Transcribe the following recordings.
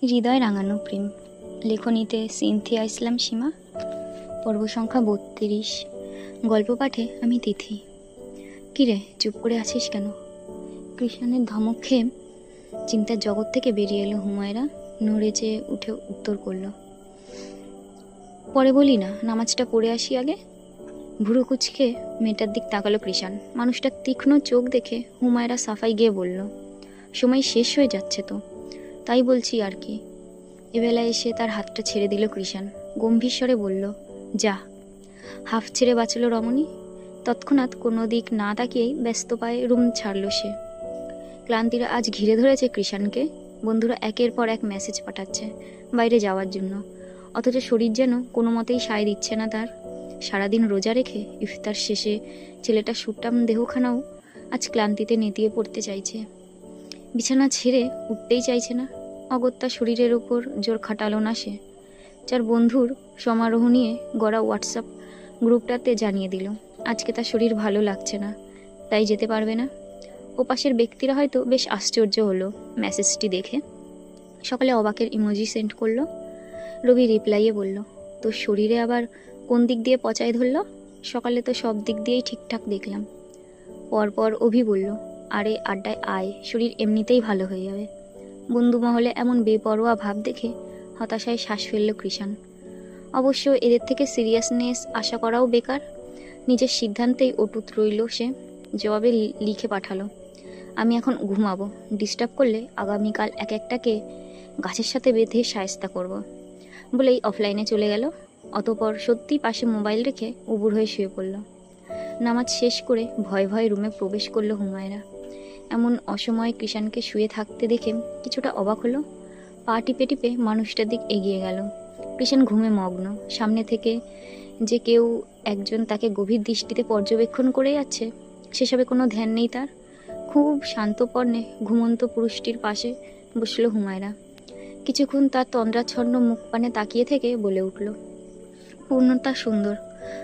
হৃদয় রাঙানো প্রেম, লেখনীতে সিনথিয়া ইসলাম সীমা, পর্ব সংখ্যা ৩২। গল্প পাঠে আমি তিথি। কিরে, চুপ করে আছিস কেন? কৃষাণের ধমক খেয়ে চিন্তার জগৎ থেকে বেরিয়ে এলো হুমায়রা। নড়ে চেয়ে উঠে উত্তর করল, পরে বলি না, নামাজটা পড়ে আসি আগে। ভুরু কুচকে মেয়েটার দিক তাকালো কৃষাণ। মানুষটার তীক্ষ্ণ চোখ দেখে হুমায়রা সাফাই গিয়ে বলল, সময় শেষ হয়ে যাচ্ছে তো, তাই বলছি আর কি। এবেলায় এসে তার হাতটা ছেড়ে দিল কৃষাণ। গম্ভীর স্বরে বলল, যা। হাফ ছেড়ে বাঁচল রমণী। তৎক্ষণাৎ কোনো দিক না তাকিয়েই ব্যস্ত পায়ে রুম ছাড়ল সে। ক্লান্তিরা আজ ঘিরে ধরেছে কৃষাণকে। বন্ধুরা একের পর এক মেসেজ পাঠাচ্ছে বাইরে যাওয়ার জন্য, অথচ শরীর যেন কোনো মতেই সায় দিচ্ছে না তার। সারাদিন রোজা রেখে ইফতার শেষে ছেলেটা সুটাম দেহখানাও আজ ক্লান্তিতে নেতিয়ে পড়তে চাইছে। বিছানা ছেড়ে উঠতেই চাইছে না। অগত্যা শরীরের উপর জোর খাটালো না সে। যার বন্ধুর সমারোহ নিয়ে গড়া হোয়াটসঅ্যাপ গ্রুপটাতে জানিয়ে দিল আজকে তার শরীর ভালো লাগছে না, তাই যেতে পারবে না। ওপাশের ব্যক্তিরা হয়তো বেশ আশ্চর্য হলো মেসেজটি দেখে। সকালে অবাকের ইমোজি সেন্ড করলো। রবি রিপ্লাইয়ে বলল, তোর শরীরে আবার কোন দিক দিয়ে পচায় ধরলো? সকালে তো সব দিক দিয়েই ঠিকঠাক দেখলাম। পরপর অভি বলল, আরে আড্ডায় আয়, শরীর এমনিতেই ভালো হয়ে যাবে। বন্ধু মহলে এমন বেপরোয়া ভাব দেখে হতাশায় শ্বাস ফেলল কৃষাণ। অবশ্য এদের থেকে সিরিয়াসনেস আশা করাও বেকার। নিজের সিদ্ধান্তেই অটুট রইল সে। জবাবে লিখে পাঠালো, আমি এখন ঘুমাবো, ডিস্টার্ব করলে আগামীকাল এক একটাকে গাছের সাথে বেঁধে শায়েস্তা করব। বলেই অফলাইনে চলে গেল। অতপর সত্যি পাশে মোবাইল রেখে উবুর হয়ে শুয়ে পড়ল। নামাজ শেষ করে ভয়ে ভয়ে রুমে প্রবেশ করলো হুমায়রা। এমন অসময়ে কৃষাণকে শুয়ে থাকতে দেখে কিছুটা অবাক হলো। পা টিপে টিপে মানুষটার দিক এগিয়ে গেল। কৃষাণ ঘুমে মগ্ন। সামনে থেকে যে কেউ একজন তাকে গভীর দৃষ্টিতে পর্যবেক্ষণ করে যাচ্ছে সেসবে কোনো ধ্যান নেই তার। খুব শান্তপর্ণে ঘুমন্ত পুরুষটির পাশে বসল হুমায়রা। কিছুক্ষণ তার তন্দ্রাচ্ছন্ন মুখ পানে তাকিয়ে থেকে বলে উঠল, পূর্ণতা সুন্দর,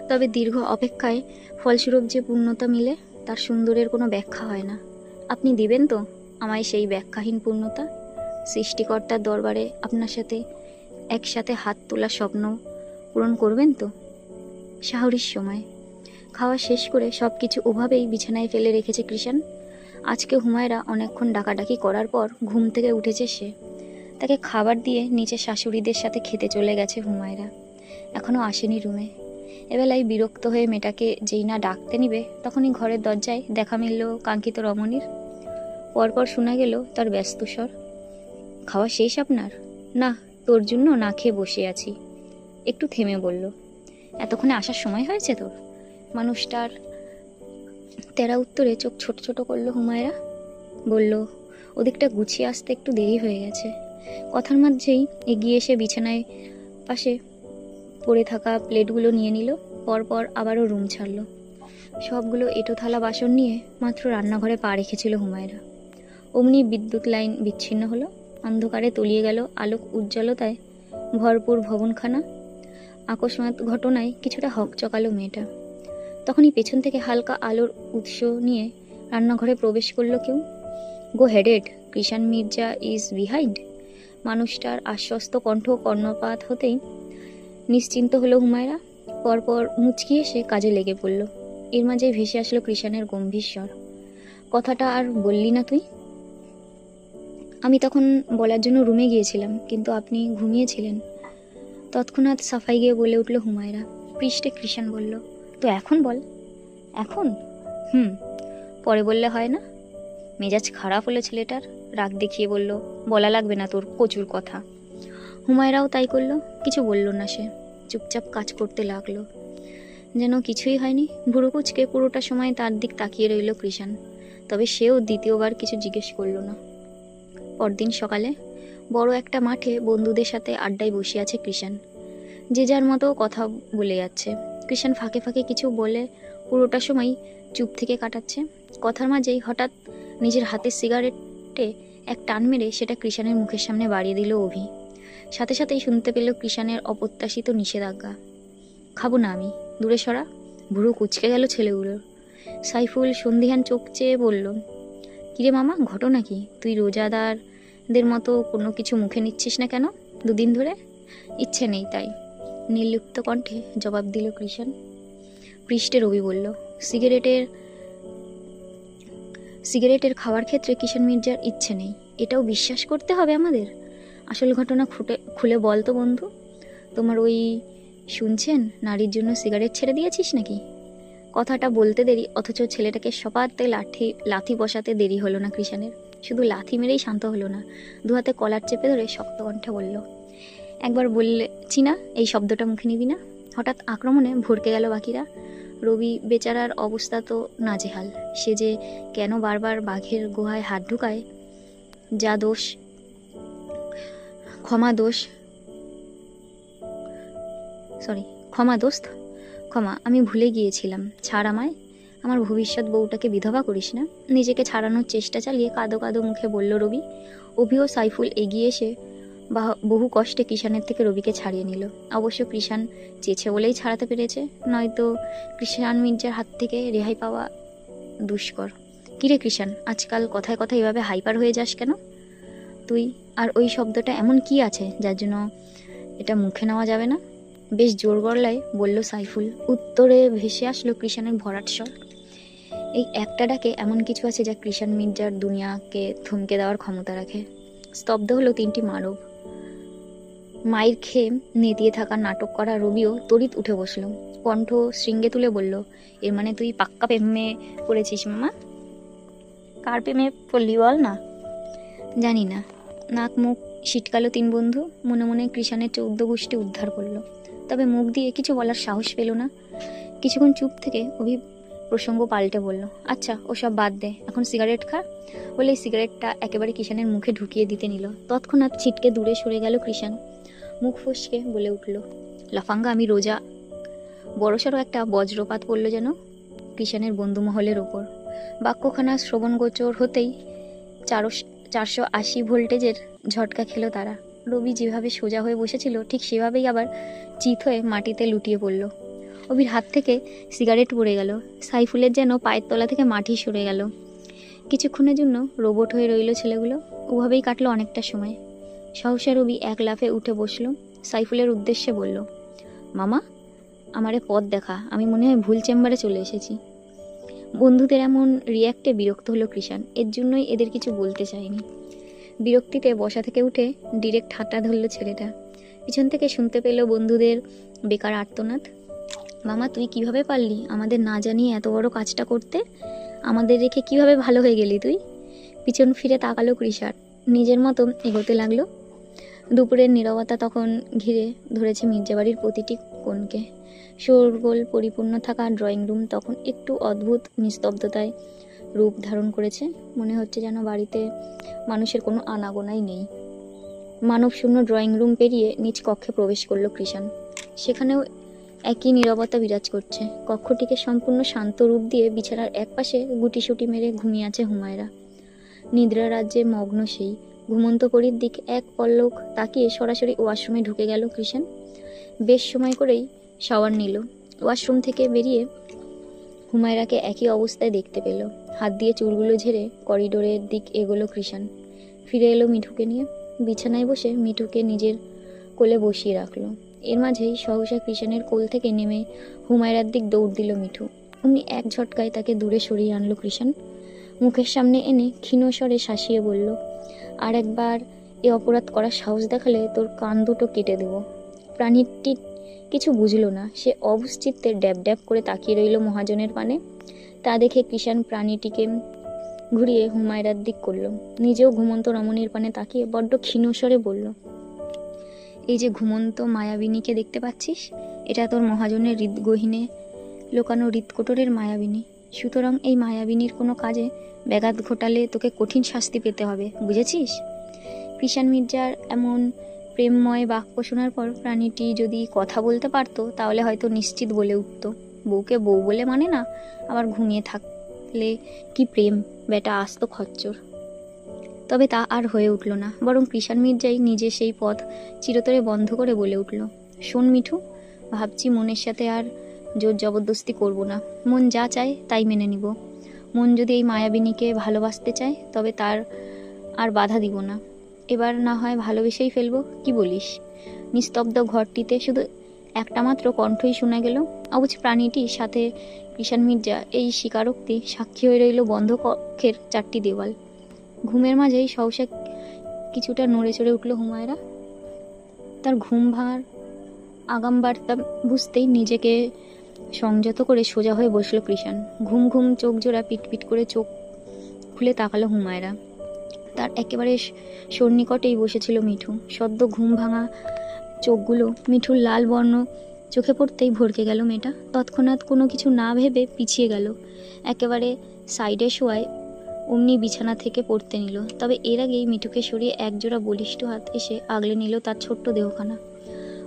তবে দীর্ঘ অপেক্ষায় ফলস্বরূপ যে পূর্ণতা মিলে তার সুন্দরের কোনো ব্যাখ্যা হয় না। আপনি দিবেন তো আমায় সেই ব্যাখ্যাহীন পূর্ণতা? সৃষ্টিকর্তার দরবারে আপনার সাথে একসাথে হাত তোলা স্বপ্ন পূরণ করবেন তো? শাহরির সময় খাওয়া শেষ করে সব কিছু ওভাবেই বিছানায় ফেলে রেখেছে কৃষাণ। আজকে হুমায়রা অনেকক্ষণ ডাকাডাকি করার পর ঘুম থেকে উঠেছে সে। তাকে খাবার দিয়ে নিচে শাশুড়িদের সাথে খেতে চলে গেছে হুমায়রা। এখনও আসেনি রুমে। এবেলায় বিরক্ত হয়ে মেয়েটাকে যেই না ডাকতে নিবে তখনই ঘরের দরজায় দেখা মিলল কাঙ্ক্ষিত রমণীর। পরপর শোনা গেল তার ব্যস্ত স্বর, খাওয়া শেষ আপনার? না, তোর জন্য না খেয়ে বসে আছি। একটু থেমে বলল, এতক্ষণে আসার সময় হয়েছে তোর? মানুষটার তেরা উত্তরে চোখ ছোট ছোট করলো হুমায়রা। বলল, ওদিকটা গুছিয়ে আসতে একটু দেরি হয়ে গেছে। কথার মাঝেই এগিয়ে এসে বিছানায় পাশে পড়ে থাকা প্লেটগুলো নিয়ে নিল। পরপর আবারও রুম ছাড়ল। সবগুলো এঁটো থালা বাসন নিয়ে মাত্র রান্নাঘরে পা রেখেছিল হুমায়রা। অমনি বিদ্যুৎ লাইন বিচ্ছিন্ন হলো। অন্ধকারে তলিয়ে গেল আলোক উজ্জ্বলতায় ভরপুর ভবনখানা। আকস্মাৎ ঘটনায় কিছুটা হকচকালো মেয়েটা। তখনই পেছন থেকে হালকা আলোর উৎস নিয়ে রান্নাঘরে প্রবেশ করলো কেউ। Go headed, Krishan Mirza is behind. মানুষটার আশ্বস্ত কণ্ঠ কর্ণপাত হতেই নিশ্চিন্ত হলো হুমায়রা। পরপর মুচকি এসে কাজে লেগে পড়ল। এর মাঝে ভেসে আসলো কৃষাণের গম্ভীর স্বর, কথাটা আর বললি না তুই? আমি তখন বলার জন্য রুমে গিয়েছিলাম, কিন্তু আপনি ঘুমিয়েছিলেন। তৎক্ষণাৎ সাফাই গিয়ে বলে উঠল হুমায়রা। পৃষ্ঠে কৃষাণ বলল, তো এখন বল। এখন? পরে বললে হয় না? মেজাজ খারাপ হলো ছেলেটার। রাগ দেখিয়ে বলল, বলা লাগবে না তোর প্রচুর কথা। হুমায়রাও তাই করলো। কিছু বলল না সে, চুপচাপ কাজ করতে লাগলো যেন কিছুই হয়নি। ভুরু কুচকে পুরোটা সময় তার দিক তাকিয়ে রইল কৃষাণ। তবে সেও দ্বিতীয়বার কিছু জিজ্ঞেস করলো না। পরদিন সকালে বড় একটা মাঠে বন্ধুদের সাথে আড্ডায় বসে আছে কৃষাণ। যে যার মতো কথা বলে যাচ্ছে। কৃষাণ ফাঁকে ফাঁকে কিছু বলে পুরোটা সময় চুপ থেকে কাটাচ্ছে। কথার মাঝেই হঠাৎ নিজের হাতের সিগারেটে এক টান মেরে সেটা কৃষাণের মুখের সামনে বাড়িয়ে দিল অভি। সাথে সাথেই শুনতে পেল কৃষাণের অপ্রত্যাশিত নিষেধাজ্ঞা, খাবো না আমি, দূরে সরা। ভুরু কুচকে গেল ছেলেগুলোর। সাইফুল সন্ধিহান চোখ চেয়ে বলল, কিরে মামা, ঘটনা কি? তুই রোজাদার ছেলেদের মতো কোনো কিছু মুখে নিচ্ছিস না কেন দুদিন ধরে? ইচ্ছে নেই তাই, নির্লিপ্ত কণ্ঠে জবাব দিল কৃষাণ। পৃষ্ঠে রবি বলল, সিগারেটের খাওয়ার ক্ষেত্রে কিষাণ মির্জার ইচ্ছে নেই, এটাও বিশ্বাস করতে হবে আমাদের? আসল ঘটনা খুলে বল তো বন্ধু। তোমার ওই শুনছেন নারীর জন্য সিগারেট ছেড়ে দিয়েছিস নাকি? কথাটা বলতে দেরি, অথচ ছেলেটাকে সপাতে লাথি বসাতে দেরি হলো না কৃষাণের। শুধু লাথি মেরেই শান্ত হলো না, দু হাতে কলার চেপে ধরে শক্ত কণ্ঠে বলল, একবার বললেছি না এই শব্দটা মুখে নিবি না? হঠাৎ আক্রমণে ভড়কে গেল বাকিরা। রবি বেচারার অবস্থা তো নাজেহাল। সে যে কেন বারবার বাঘের গুহায় হাত ঢুকায়, যা দোষ, ক্ষমা দোস্ত, ক্ষমা, আমি ভুলে গিয়েছিলাম, ছাড় আমায়। আমার ভবিষ্যৎ বউটাকে বিধবা করিস না। নিজেকে ছাড়ানোর চেষ্টা চালিয়ে কাঁদো কাঁদো মুখে বলল রবি। অভি ও সাইফুল এগিয়ে এসে বহু কষ্টে কৃষাণের থেকে রবিকে ছাড়িয়ে নিল। অবশ্য কৃষাণ চেয়েছে বলেই ছাড়াতে পেরেছে, নয়তো কৃষাণ মির্জার হাত থেকে রেহাই পাওয়া দুষ্কর। কিরে কৃষাণ, আজকাল কথায় কথায় এভাবে হাইপার হয়ে যাস কেন তুই? আর ওই শব্দটা এমন কি আছে যার জন্য এটা মুখে নেওয়া যাবে না? বেশ জোর গলায় বলল সাইফুল। উত্তরে ভেসে আসলো কৃষাণের ভরাট স্বর, এই একটা ডাকে এমন কিছু আছে যা কৃষাণ মির্জার দুনিয়াকে থমকে দেওয়ার ক্ষমতা রাখে। স্তব্ধ হলো তিনটি মানব। মায়ের খেয়ে নেতিয়ে থাকা নাটক করা রবিও তড়িৎ উঠে বসল, কণ্ঠ শৃঙ্গে তুলে বলল, এর মানে তুই পাক্কা প্রেমে পড়েছিস মামা? কার প্রেমে পড়লি বল না? জানি না। নাক মুখ শীতকালো তিন বন্ধু মনে মনে কৃষাণের 14 গোষ্ঠী উদ্ধার করলো, তবে মুখ দিয়ে কিছু বলার সাহস পেল না। কিছুক্ষণ চুপ থেকে অভি প্রসঙ্গ পাল্টে বলল, আচ্ছা ওসব বাদ দে, এখন সিগারেট খা। বলে সিগারেটটা একেবারে কৃষাণের মুখে ঢুকিয়ে দিতে নিল। তৎক্ষণাৎ ছিটকে দূরে সরে গেল কৃষাণ। মুখ ফসকে বলে উঠল, লাফাঙ্গা, আমি রোজা। বড়সড় একটা বজ্রপাত পড়ল যেন কৃষাণের বন্ধুমহলের ওপর। বাক্যখানা শ্রবণগোচর হতেই 480 ভোল্টেজের ঝটকা খেলো তারা। রবি যেভাবে সোজা হয়ে বসেছিল ঠিক সেভাবেই আবার চিত হয়ে মাটিতে লুটিয়ে পড়ল। অভির হাত থেকে সিগারেট পড়ে গেল। সাইফুলের যেন পায়ের তলা থেকে মাটি সরে গেল। কিছুক্ষণের জন্য রোবট হয়ে রইল ছেলেগুলো। ওভাবেই কাটলো অনেকটা সময়। সহসা রবি এক লাফে উঠে বসলো, সাইফুলের উদ্দেশ্যে বলল, মামা, আমারে পথ দেখা, আমি মনে হয় ভুল চেম্বারে চলে এসেছি। বন্ধুদের এমন রিয়াক্টে বিরক্ত হলো কৃষাণ। এর জন্যই এদের কিছু বলতে চায়নি। বিরক্তিতে বসা থেকে উঠে ডিরেক্ট হাঁটা ধরল ছেলেটা। পিছন থেকে শুনতে পেল বন্ধুদের বেকার আর্তনাদ, মামা তুই কিভাবে পারলি আমাদের না জানিয়ে এত বড় কাজটা করতে? আমাদের রেখে কিভাবে ভালো হয়ে গেলি তুই? পিছন ফিরে তাকালো কৃষাণ, নিজের মতো এগোতে লাগলো। দুপুরের নীরবতা তখন ঘিরে ধরেছে মির্জাবাড়ির প্রতিটি কোণকে। শোরগোল পরিপূর্ণ থাকা ড্রয়িং রুম তখন একটু অদ্ভুত নিস্তব্ধতায় রূপ ধারণ করেছে। মনে হচ্ছে যেন বাড়িতে মানুষের কোনো আনাগোনাই নেই। মানবশূন্য ড্রয়িং রুম পেরিয়ে নিজ কক্ষে প্রবেশ করলো কৃষাণ। সেখানেও একই নীরবতা বিরাজ করছে। কক্ষটিকে সম্পূর্ণ শান্ত রূপ দিয়ে বিছানার একপাশে গুটিসুটি মেরে ঘুমিয়ে আছে হুমায়রা। নিদ্রা রাজ্যে মগ্ন সেই ঘুমন্ত পরীর দিক এক পলক তাকিয়ে সরাসরি ওয়াশরুমে ঢুকে গেল কৃষাণ। বেশ সময় করেই শাওয়ার নিল। ওয়াশরুম থেকে বেরিয়ে হুমায়রাকে একই অবস্থায় দেখতে পেল। হাত দিয়ে চুলগুলো ঝেড়ে করিডোরের দিক এগোলো কৃষাণ। ফিরে এলো মিঠুকে নিয়ে। বিছানায় বসে মিঠুকে নিজের কোলে বসিয়ে রাখলো। এর মাঝেই সহসা কৃষাণের কোল থেকে নেমে হুমায়রার দিক দৌড় দিল মিঠু। অমনি এক ঝটকায় তাকে দূরে সরিয়ে আনলো কৃষাণ। মুখের সামনে এনে ক্ষীণ স্বরে শাসিয়ে বলল, আর একবার এ অপরাধ করার সাহস দেখালে তোর কান দুটো কেটে দেব। প্রাণীটি কিছু বুঝলো না। সে অবস্থিত্তে ড্যাব ড্যাব করে তাকিয়ে রইল মহাজনের পানে। তা দেখে কৃষাণ প্রাণীটিকে ঘুরিয়ে হুমায়রার দিক করল। নিজেও ঘুমন্ত রমণীর পানে তাকিয়ে বড্ড ক্ষীণ স্বরে বলল, এই যে ঘুমন্ত মায়াবিনীকে দেখতে পাচ্ছিস, এটা তোর মহাজনের হৃদগহীনে লোকানো হৃদকোটরের মায়াবিনী। সুতরাং এই মায়াবিনীর কোনো কাজে ব্যাঘাত ঘটালে তোকে কঠিন শাস্তি পেতে হবে, বুঝেছিস? কৃষাণ মির্জার এমন প্রেমময় বাক্য শোনার পর প্রাণীটি যদি কথা বলতে পারতো তাহলে হয়তো নিশ্চিত বলে উঠত, বউকে বউ বলে মানে না, আবার ঘুমিয়ে থাকলে কি প্রেম, বেটা আস্ত খচ্চর। তবে তা আর হয়ে উঠল না। বরং কৃষাণ মির্জাই নিজে সেই পথ চিরতরে বন্ধ করে বলে উঠল, শোন মিঠু, ভাবছি মনের সাথে আর জোর জবরদস্তি করব না। মন যা চায় তাই মেনে নিব। মন যদি এই মায়াবিনীকে ভালোবাসতে চায় তবে তার আর বাধা দিব না। এবার না হয় ভালোবেসেই ফেলবো, কি বলিস? নিস্তব্ধ ঘরটিতে শুধু একটা মাত্র কণ্ঠই শোনা গেল, অবুঝ প্রাণীটির সাথে কৃষাণ মির্জা, এই স্বীকারোক্তি সাক্ষী হয়ে রইল বন্ধ কক্ষের চারটি দেওয়াল। ঘুমের মাঝেই সহসা কিছুটা নড়ে চড়ে উঠল হুমায়রা। তার ঘুম ভাঙার আগাম বার্তা বুঝতেই নিজেকে সংযত করে সোজা হয়ে বসলো কৃষাণ। ঘুম ঘুম চোখ জোড়া পিটপিট করে চোখ খুলে তাকালো হুমায়রা। তার একেবারে সন্নিকটেই বসেছিল মিঠু। সদ্য ঘুম ভাঙা চোখগুলো মিঠুর লাল বর্ণ চোখে পড়তেই ভরকে গেল মেয়েটা। তৎক্ষণাৎ কোনো কিছু না ভেবে পিছিয়ে গেল, একেবারে সাইডে শোয়ায় অমনি বিছানা থেকে পড়তে নিল। তবে এর আগেই মিঠুকে সরিয়ে একজোড়া বলিষ্ঠ হাত এসে আগলে নিল তার ছোট্ট দেহখানা।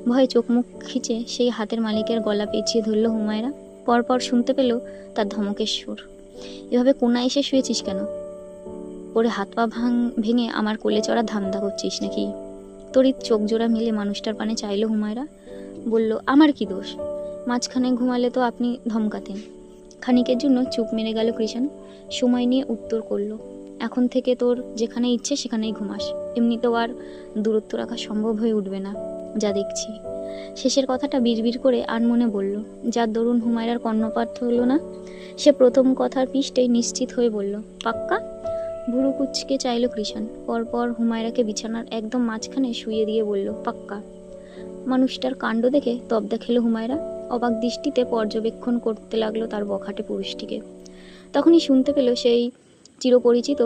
ভয়ে চোখ মুখ খিচে সেই হাতের মালিকের গলা পেঁচিয়ে ধরল হুমায়রা। পরপর শুনতে পেল তার ধমকের সুর। এভাবে কোনা এসে শুয়েছিস কেন? পরে হাত পা ভেঙে আমার কোলে চড়া ধান্দা করছিস নাকি? তড়িৎ চোখ জোড়া মিলে মানুষটার পানে চাইল হুমায়রা। বলল, আমার কি দোষ? মাঝখানে ঘুমালে তো আপনি ধমকাতেন। খানিকের জন্য চুপ মেরে গেল কৃষাণ। সময় নিয়ে উত্তর করল, এখন থেকে তোর যেখানে ইচ্ছে সেখানেই ঘুমাস। এমনিতেও আর দূরত্ব রাখা সম্ভব হয়ে উঠবে না, যা দেখছি। শেষের কথাটা বিড়বিড় করে আনমনে বলল, যার দরুন হুমায়রার কর্ণপাত হলো না। সে প্রথম কথার পৃষ্ঠেই নিশ্চিত হয়ে বলল, পাক্কা? ভুরু কুচকে চাইল কৃষাণ। পরপর হুমায়রাকে বিছানার একদম মাঝখানে শুইয়ে দিয়ে বলল, পাক্কা। মানুষটার কাণ্ড দেখে তবদা খেল হুমায়রা। অবাক দৃষ্টিতে পর্যবেক্ষণ করতে লাগলো তার বখাটে পুরুষটিকে। তখনই শুনতে পেল সেই চিরপরিচিত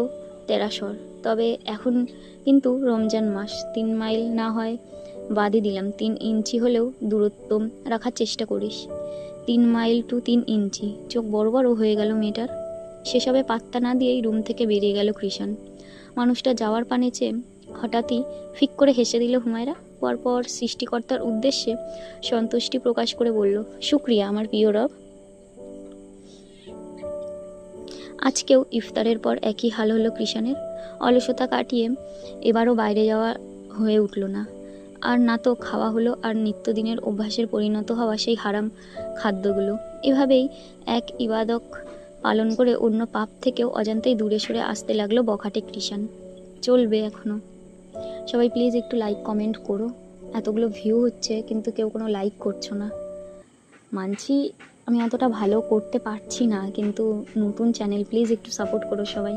তেরাস্বর, তবে এখন কিন্তু রমজান মাস, 3 মাইল না হয় বাদই দিলাম, 3 ইঞ্চি হলেও দূরত্ব রাখার চেষ্টা করিস। 3 মাইল টু 3 ইঞ্চি। চোখ বড় বড় হয়ে গেল মেয়েটার। সেসবে পাত্তা না দিয়েই রুম থেকে বেরিয়ে গেল কৃষাণ। মানুষটা যাওয়ার পানে চেয়ে হঠাৎই ফিক করে হেসে দিল হুমায়রা। পরপর সৃষ্টিকর্তার উদ্দেশ্যে সন্তুষ্টি প্রকাশ করে বলল, শুক্রিয়া আমার প্রিয় রব। আজকেও ইফতারের পর একই হাল হলো কৃষাণের। অলসতা কাটিয়ে এবারও বাইরে যাওয়া হয়ে উঠল না। আর না তো খাওয়া হলো আর নিত্যদিনের অভ্যাসের পরিণত হওয়া সেই হারাম খাদ্যগুলো। এভাবেই এক ইবাদত পালন করে অন্য পাপ থেকেও অজান্তেই দূরে সরে আসতে লাগলো বখাটে কৃষাণ। চলবে এখনো। সবাই প্লিজ একটু লাইক কমেন্ট করো। এতগুলো ভিউ হচ্ছে কিন্তু কেউ কোনো লাইক করছো না। মানছি আমি অতটা ভালো করতে পারছি না, কিন্তু নতুন চ্যানেল, প্লিজ একটু সাপোর্ট করো সবাই।